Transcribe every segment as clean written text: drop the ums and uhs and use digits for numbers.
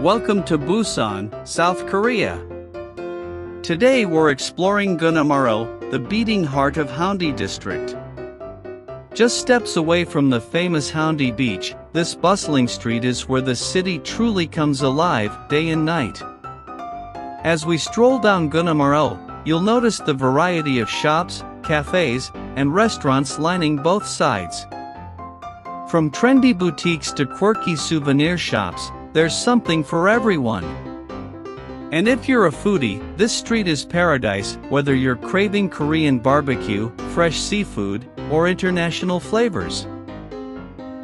Welcome to Busan, South Korea. Today we're exploring Gunnamaro, the beating heart of Haeundae district. Just steps away from the famous Haeundae Beach, this bustling street is where the city truly comes alive, day and night. As we stroll down Gunnamaro, you'll notice the variety of shops, cafes, and restaurants lining both sides. From trendy boutiques to quirky souvenir shops, there's something for everyone. And if you're a foodie, this street is paradise, whether you're craving Korean barbecue, fresh seafood, or international flavors.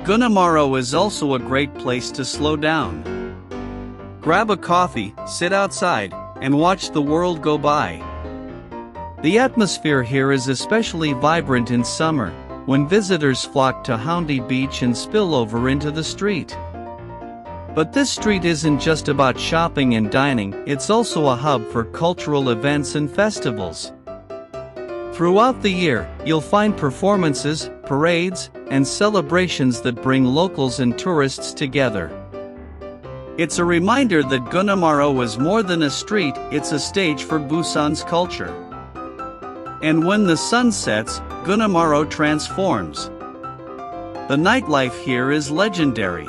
Gunnamaro is also a great place to slow down. Grab a coffee, sit outside, and watch the world go by. The atmosphere here is especially vibrant in summer, when visitors flock to Haeundae Beach and spill over into the street. But this street isn't just about shopping and dining, it's also a hub for cultural events and festivals. Throughout the year, you'll find performances, parades, and celebrations that bring locals and tourists together. It's a reminder that Gunnamaro is more than a street, it's a stage for Busan's culture. And when the sun sets, Gunnamaro transforms. The nightlife here is legendary.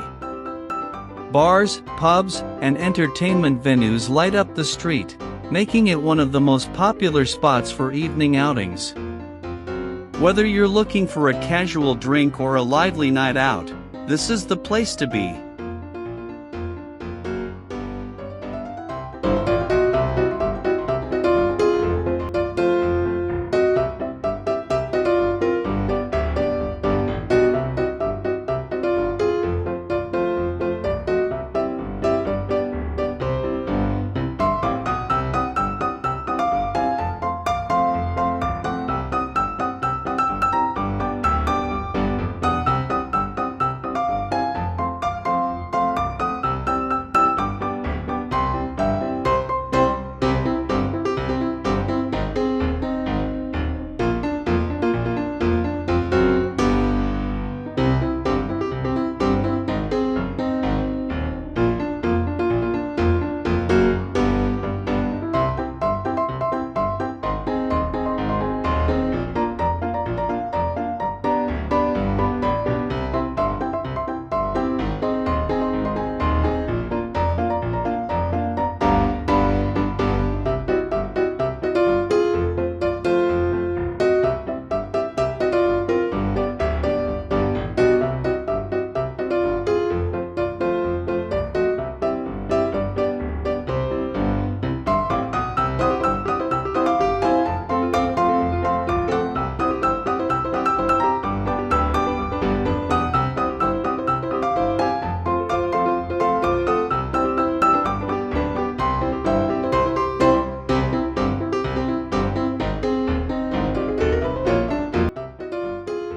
Bars, pubs, and entertainment venues light up the street, making it one of the most popular spots for evening outings. Whether you're looking for a casual drink or a lively night out, this is the place to be.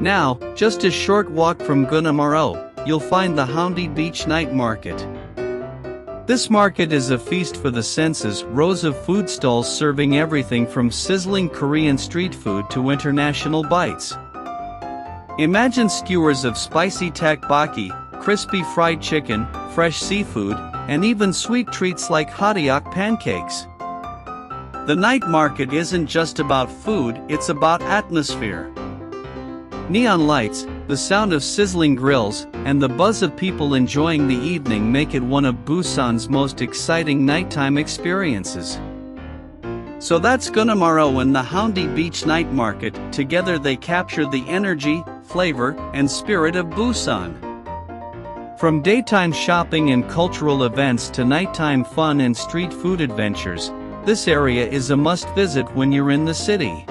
Now, just a short walk from Gunnamaro, you'll find the Haeundae Beach Night Market. This market is a feast for the senses, rows of food stalls serving everything from sizzling Korean street food to international bites. Imagine skewers of spicy tteokbokki, crispy fried chicken, fresh seafood, and even sweet treats like haeundae pancakes. The night market isn't just about food, it's about atmosphere. Neon lights, the sound of sizzling grills, and the buzz of people enjoying the evening make it one of Busan's most exciting nighttime experiences. So that's Gunnamaro and the Haeundae Beach Night Market. Together they capture the energy, flavor, and spirit of Busan. From daytime shopping and cultural events to nighttime fun and street food adventures, this area is a must-visit when you're in the city.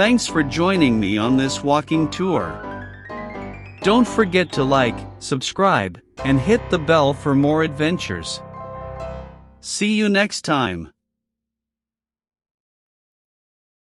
Thanks for joining me on this walking tour. Don't forget to like, subscribe, and hit the bell for more adventures. See you next time.